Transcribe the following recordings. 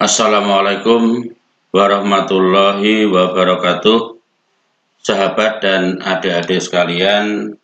Assalamualaikum warahmatullahi wabarakatuh. Sahabat dan adik-adik sekalian,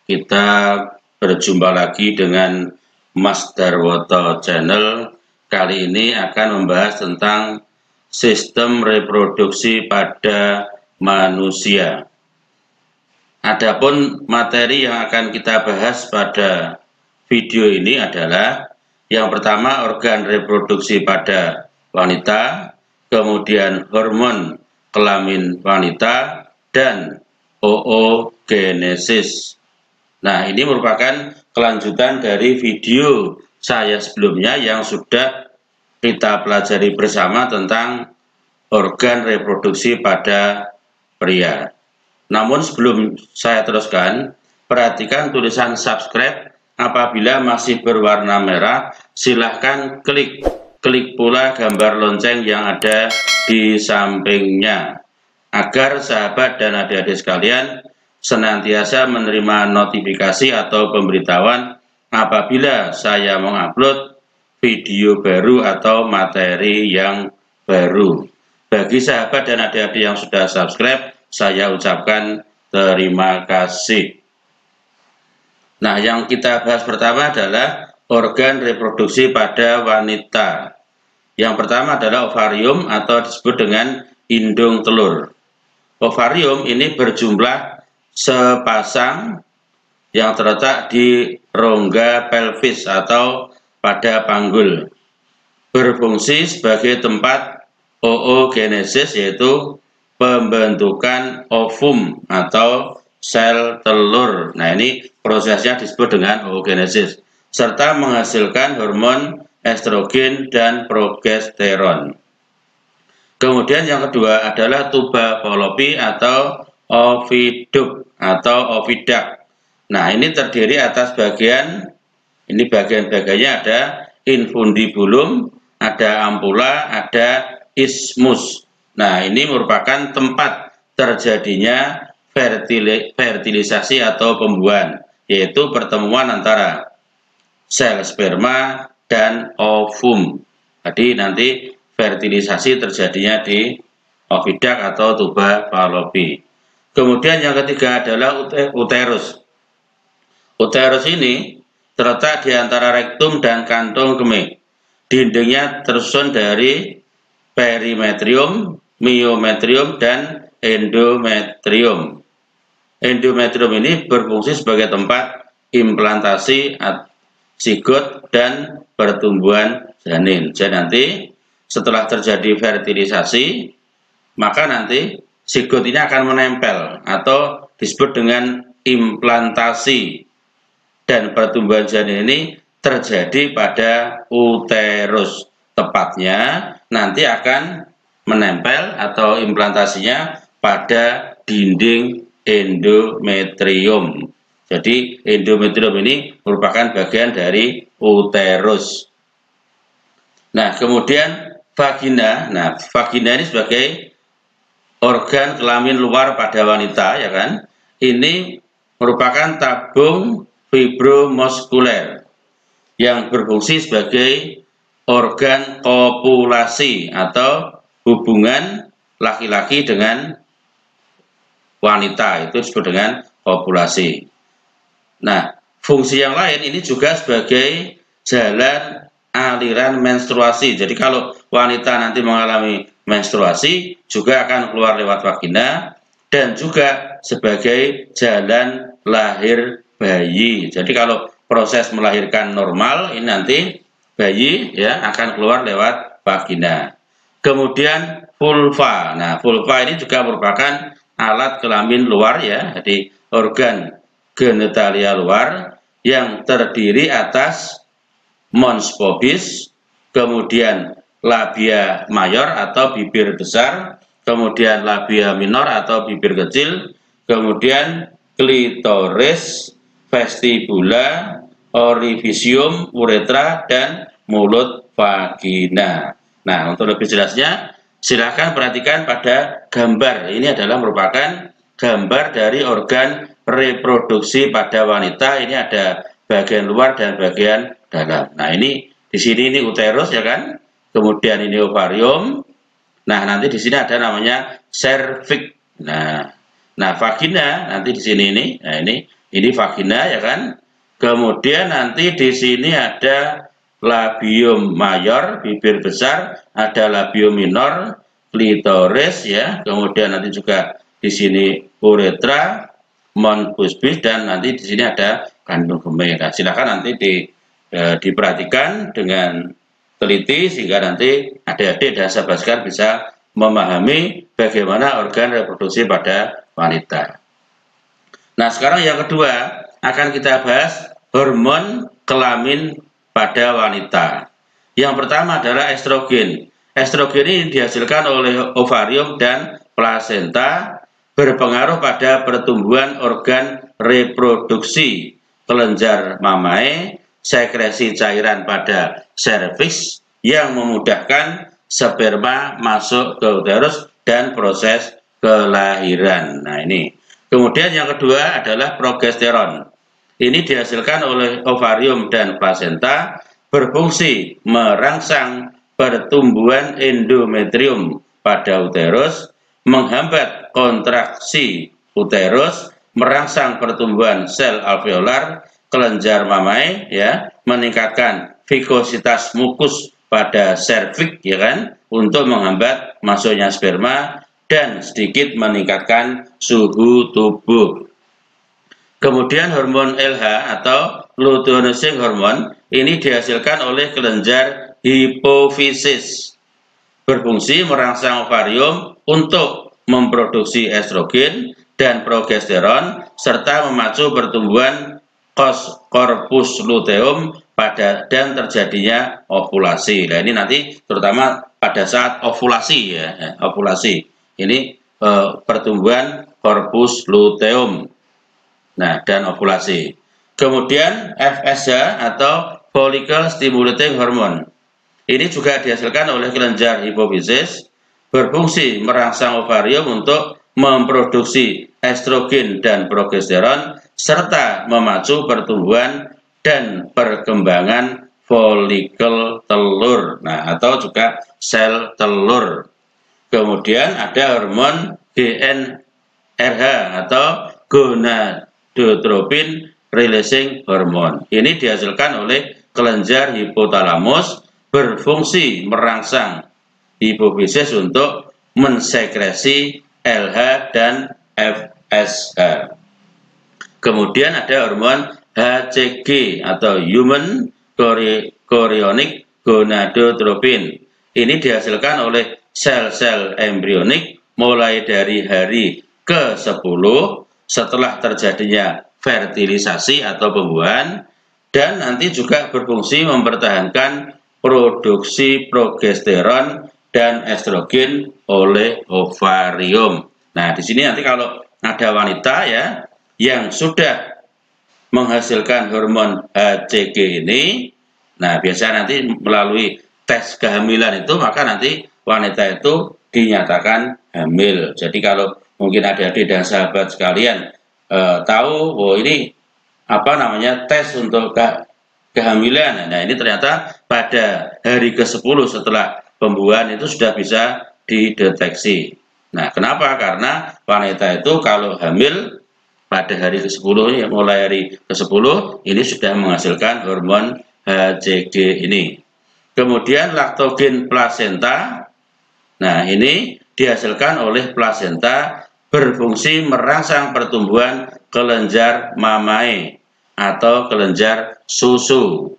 kita berjumpa lagi dengan Mas Darwoto Channel. Kali ini akan membahas tentang sistem reproduksi pada manusia. Adapun materi yang akan kita bahas pada video ini adalah yang pertama organ reproduksi pada wanita, kemudian hormon kelamin wanita, dan oogenesis. Nah, ini merupakan kelanjutan dari video saya sebelumnya yang sudah kita pelajari bersama tentang organ reproduksi pada pria. Namun sebelum saya teruskan, perhatikan tulisan subscribe. Apabila masih berwarna merah, silahkan klik pula gambar lonceng yang ada di sampingnya, agar sahabat dan adik-adik sekalian senantiasa menerima notifikasi atau pemberitahuan apabila saya mengupload video baru atau materi yang baru. Bagi sahabat dan adik-adik yang sudah subscribe, saya ucapkan terima kasih. Nah, yang kita bahas pertama adalah organ reproduksi pada wanita. Yang pertama adalah ovarium atau disebut dengan indung telur. Ovarium ini berjumlah sepasang yang terletak di rongga pelvis atau pada panggul. Berfungsi sebagai tempat oogenesis, yaitu pembentukan ovum atau sel telur. Nah, ini prosesnya disebut dengan oogenesis, serta menghasilkan hormon estrogen dan progesteron. Kemudian yang kedua adalah tuba Fallopi atau oviduct atau oviduct. Nah, ini terdiri atas bagian bagian-bagiannya ada infundibulum, ada ampula, ada isthmus. Nah, ini merupakan tempat terjadinya fertilisasi atau pembuahan, yaitu pertemuan antara sel sperma dan ovum. Jadi nanti fertilisasi terjadinya di oviduct atau tuba Fallopi. Kemudian yang ketiga adalah uterus. Uterus ini terletak di antara rektum dan kantung kemih. Dindingnya tersusun dari perimetrium, myometrium, dan endometrium. Endometrium ini berfungsi sebagai tempat implantasi zigot dan pertumbuhan janin. Jadi nanti setelah terjadi fertilisasi, maka nanti zigot ini akan menempel atau disebut dengan implantasi, dan pertumbuhan janin ini terjadi pada uterus. Tepatnya nanti akan menempel atau implantasinya pada dinding endometrium. Jadi endometrium ini merupakan bagian dari uterus. Nah, kemudian vagina. Nah, vagina ini sebagai organ kelamin luar pada wanita, ya kan? Ini merupakan tabung fibromuskuler yang berfungsi sebagai organ kopulasi atau hubungan laki-laki dengan wanita, itu disebut dengan kopulasi. Nah, fungsi yang lain ini juga sebagai jalan aliran menstruasi. Jadi kalau wanita nanti mengalami menstruasi, juga akan keluar lewat vagina, dan juga sebagai jalan lahir bayi. Jadi kalau proses melahirkan normal, ini nanti bayi ya akan keluar lewat vagina. Kemudian vulva. Nah, vulva ini juga merupakan alat kelamin luar ya, jadi organ genitalia luar yang terdiri atas mons pubis, kemudian labia mayor atau bibir besar, kemudian labia minor atau bibir kecil, kemudian klitoris, vestibula, orifisium, uretra, dan mulut vagina. Nah, untuk lebih jelasnya silakan perhatikan pada gambar. Ini adalah merupakan gambar dari organ reproduksi pada wanita. Ini ada bagian luar dan bagian dalam. Nah, ini di sini ini uterus ya kan. kemudian ini ovarium. Nah, nanti di sini ada namanya serviks. Nah, vagina nanti di sini ini. Nah, ini vagina ya kan. Kemudian nanti di sini ada labium mayor, bibir besar, ada labium minor, klitoris ya. Kemudian nanti juga di sini uretra, mons pubis, dan nanti di sini ada kandung kemih. Nah, silakan nanti diperhatikan dengan teliti sehingga nanti adik-adik dan sahabat sekalian bisa memahami bagaimana organ reproduksi pada wanita. Nah, sekarang yang kedua akan kita bahas hormon kelamin pada wanita. Yang pertama adalah estrogen. Estrogen ini dihasilkan oleh ovarium dan plasenta, berpengaruh pada pertumbuhan organ reproduksi, kelenjar mamae, sekresi cairan pada serviks yang memudahkan sperma masuk ke uterus dan proses kelahiran. Nah, ini. Kemudian yang kedua adalah progesteron. Ini dihasilkan oleh ovarium dan plasenta, berfungsi merangsang pertumbuhan endometrium pada uterus, menghambat kontraksi uterus, merangsang pertumbuhan sel alveolar, kelenjar mamae ya, meningkatkan vigositas mukus pada serviks ya kan, untuk menghambat masuknya sperma dan sedikit meningkatkan suhu tubuh. Kemudian hormon LH atau luteinizing hormone ini dihasilkan oleh kelenjar hipofisis, berfungsi merangsang ovarium untuk memproduksi estrogen dan progesteron serta memacu pertumbuhan korpus luteum dan terjadinya ovulasi. Nah, ini nanti terutama pada saat ovulasi ya, ovulasi. Ini pertumbuhan korpus luteum. Nah, dan ovulasi. Kemudian FSH atau follicle stimulating hormone. Ini juga dihasilkan oleh kelenjar hipofisis, berfungsi merangsang ovarium untuk memproduksi estrogen dan progesteron serta memacu pertumbuhan dan perkembangan folikel telur. Nah, atau juga sel telur. Kemudian ada hormon GnRH atau gonadotropin releasing hormone. Ini dihasilkan oleh kelenjar hipotalamus, berfungsi merangsang hipofisis untuk mensekresi LH dan FSH. Kemudian ada hormon HCG atau human chorionic gonadotropin. Ini dihasilkan oleh sel-sel embrionik mulai dari hari ke-10 setelah terjadinya fertilisasi atau pembuahan, dan nanti juga berfungsi mempertahankan produksi progesteron dan estrogen oleh ovarium. Nah, di sini nanti kalau ada wanita ya yang sudah menghasilkan hormon HCG ini, nah biasa nanti melalui tes kehamilan itu, maka nanti wanita itu dinyatakan hamil. Jadi kalau mungkin adik-adik dan sahabat sekalian tahu, oh ini apa namanya tes untuk kehamilan. Nah, ini ternyata pada hari ke-10 setelah pembuahan itu sudah bisa dideteksi. Nah, kenapa? Karena wanita itu kalau hamil pada hari ke-10, mulai hari ke-10 ini sudah menghasilkan hormon HCG ini. Kemudian laktogen plasenta. Nah, ini dihasilkan oleh plasenta, berfungsi merangsang pertumbuhan kelenjar mamae atau kelenjar susu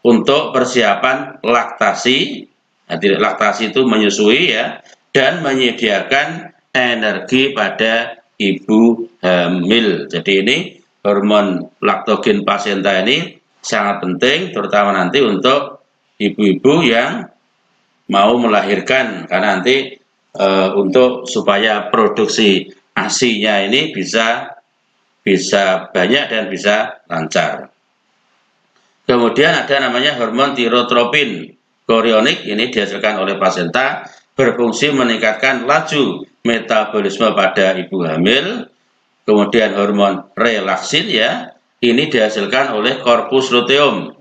untuk persiapan laktasi. Laktasi itu menyusui ya, dan menyediakan energi pada ibu hamil. Jadi ini hormon laktogen plasenta ini sangat penting, terutama nanti untuk ibu-ibu yang mau melahirkan, karena nanti untuk supaya produksi ASI-nya ini bisa banyak dan bisa lancar. Kemudian ada namanya hormon tirotropin chorionik, ini dihasilkan oleh plasenta, berfungsi meningkatkan laju metabolisme pada ibu hamil. Kemudian hormon relaksin ya, ini dihasilkan oleh korpus luteum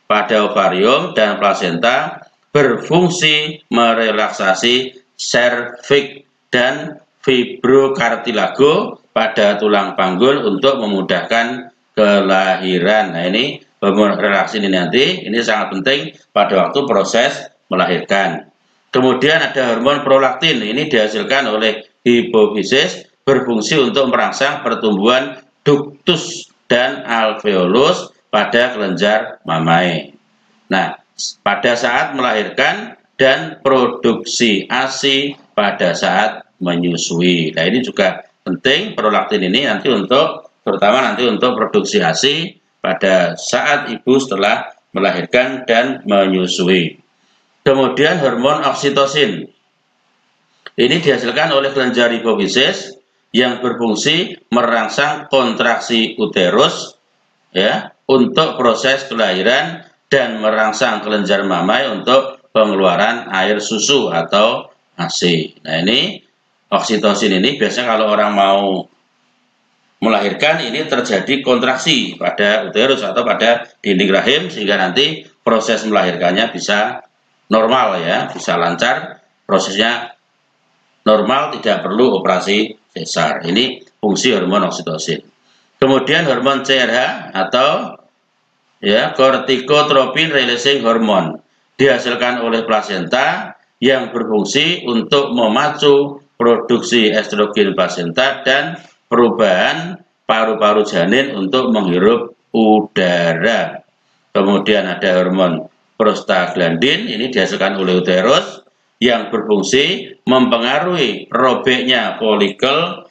pada ovarium dan plasenta, berfungsi merelaksasi serviks dan fibrokartilago pada tulang panggul untuk memudahkan kelahiran. Nah, ini hormon relaksi ini nanti ini sangat penting pada waktu proses melahirkan. Kemudian ada hormon prolaktin, ini dihasilkan oleh hipofisis, berfungsi untuk merangsang pertumbuhan ductus dan alveolus pada kelenjar mamai. Nah, pada saat melahirkan dan produksi ASI pada saat menyusui. Nah, ini juga penting prolaktin ini nanti untuk terutama nanti untuk produksi ASI pada saat ibu setelah melahirkan dan menyusui. Kemudian hormon oksitosin. Ini dihasilkan oleh kelenjar hipofisis yang berfungsi merangsang kontraksi uterus ya untuk proses kelahiran dan merangsang kelenjar mamai untuk pengeluaran air susu atau ASI. Nah, ini oksitosin ini biasanya kalau orang mau melahirkan ini terjadi kontraksi pada uterus atau pada dinding rahim sehingga nanti proses melahirkannya bisa normal ya, bisa lancar, prosesnya normal, tidak perlu operasi sesar. Ini fungsi hormon oksitosin. Kemudian hormon CRH atau ya corticotropin releasing hormone dihasilkan oleh plasenta yang berfungsi untuk memacu produksi estrogen plasenta dan perubahan paru-paru janin untuk menghirup udara. Kemudian ada hormon prostaglandin, ini dihasilkan oleh uterus yang berfungsi mempengaruhi robeknya folikel,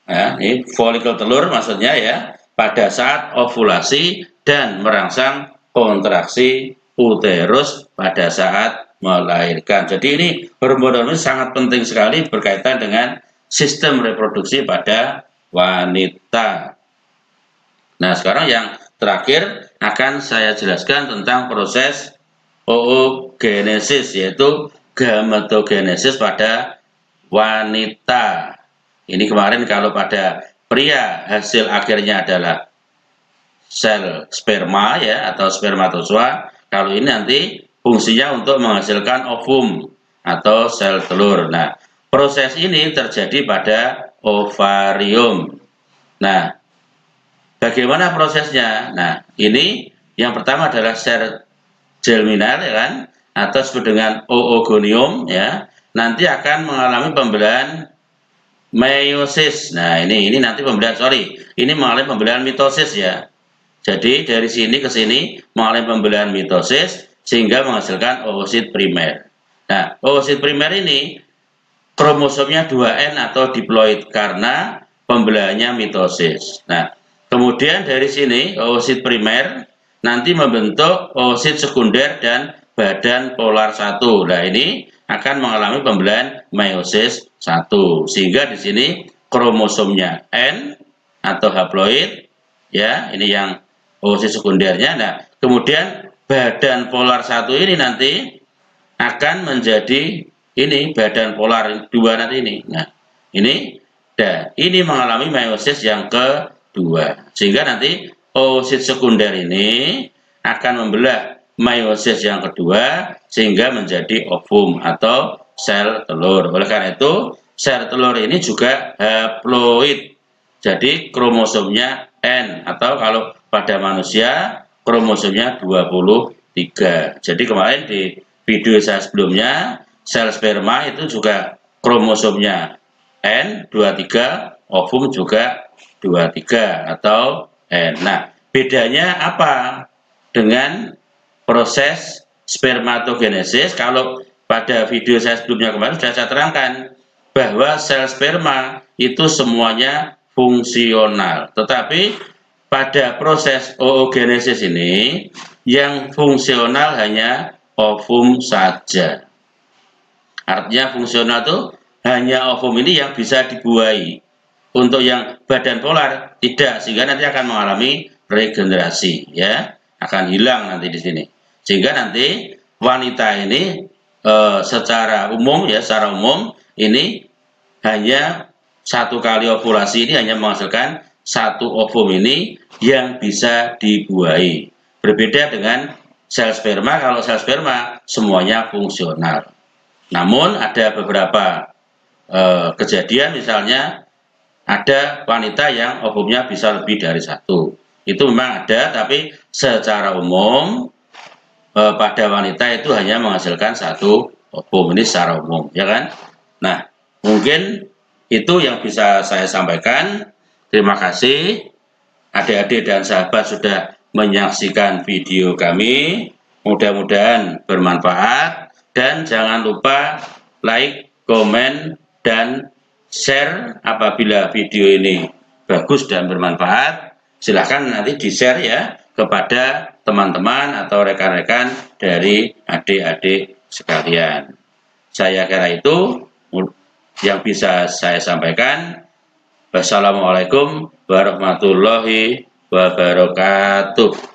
ya, ini folikel telur maksudnya ya, pada saat ovulasi dan merangsang kontraksi uterus pada saat melahirkan. Jadi ini hormon-hormon sangat penting sekali berkaitan dengan sistem reproduksi pada wanita. Nah, sekarang yang terakhir akan saya jelaskan tentang proses oogenesis, yaitu gametogenesis pada wanita. Ini kemarin kalau pada pria hasil akhirnya adalah sel sperma ya atau spermatozoa. Kalau ini nanti fungsinya untuk menghasilkan ovum atau sel telur. Nah, proses ini terjadi pada ovarium. Nah, bagaimana prosesnya? Nah, ini yang pertama adalah sel germinal ya kan, atau disebut dengan oogonium ya. Nanti akan mengalami pembelahan meiosis. Nah, ini nanti pembelahan ini mengalami pembelahan mitosis ya. Jadi dari sini ke sini mengalami pembelahan mitosis sehingga menghasilkan oosit primer. Nah, oosit primer ini kromosomnya 2N atau diploid karena pembelahannya mitosis. Nah, kemudian dari sini oosit primer nanti membentuk oosit sekunder dan badan polar 1. Nah, ini akan mengalami pembelahan meiosis 1 sehingga di sini kromosomnya N atau haploid ya, ini yang oosit sekundernya. Nah, kemudian badan polar 1 ini nanti akan menjadi ini badan polar 2 nanti ini. Nah, ini mengalami meiosis yang kedua. Sehingga nanti oosit sekunder ini akan membelah meiosis yang kedua sehingga menjadi ovum atau sel telur. Oleh karena itu, sel telur ini juga haploid. Jadi kromosomnya N atau kalau pada manusia kromosomnya 23. Jadi kemarin di video saya sebelumnya sel sperma itu juga kromosomnya N 23, ovum juga 23 atau N. Nah, bedanya apa dengan proses spermatogenesis? Kalau pada video saya sebelumnya kemarin sudah saya terangkan bahwa sel sperma itu semuanya fungsional, tetapi pada proses oogenesis ini yang fungsional hanya ovum saja. Artinya fungsional itu hanya ovum ini yang bisa dibuahi. Untuk yang badan polar tidak, sehingga nanti akan mengalami regenerasi ya, akan hilang nanti di sini. Sehingga nanti wanita ini secara umum ini hanya satu kali ovulasi ini hanya menghasilkan satu ovum ini yang bisa dibuahi. Berbeda dengan sel sperma, kalau sel sperma semuanya fungsional. Namun ada beberapa kejadian, misalnya ada wanita yang ovumnya bisa lebih dari satu. Itu memang ada, tapi secara umum pada wanita itu hanya menghasilkan satu ovum. Ini secara umum, ya kan? Nah, mungkin itu yang bisa saya sampaikan. Terima kasih adik-adik dan sahabat sudah menyaksikan video kami. Mudah-mudahan bermanfaat, dan jangan lupa like, komen, dan share apabila video ini bagus dan bermanfaat. Silahkan nanti di-share ya kepada teman-teman atau rekan-rekan dari adik-adik sekalian. Saya kira itu yang bisa saya sampaikan. Wassalamualaikum warahmatullahi wabarakatuh.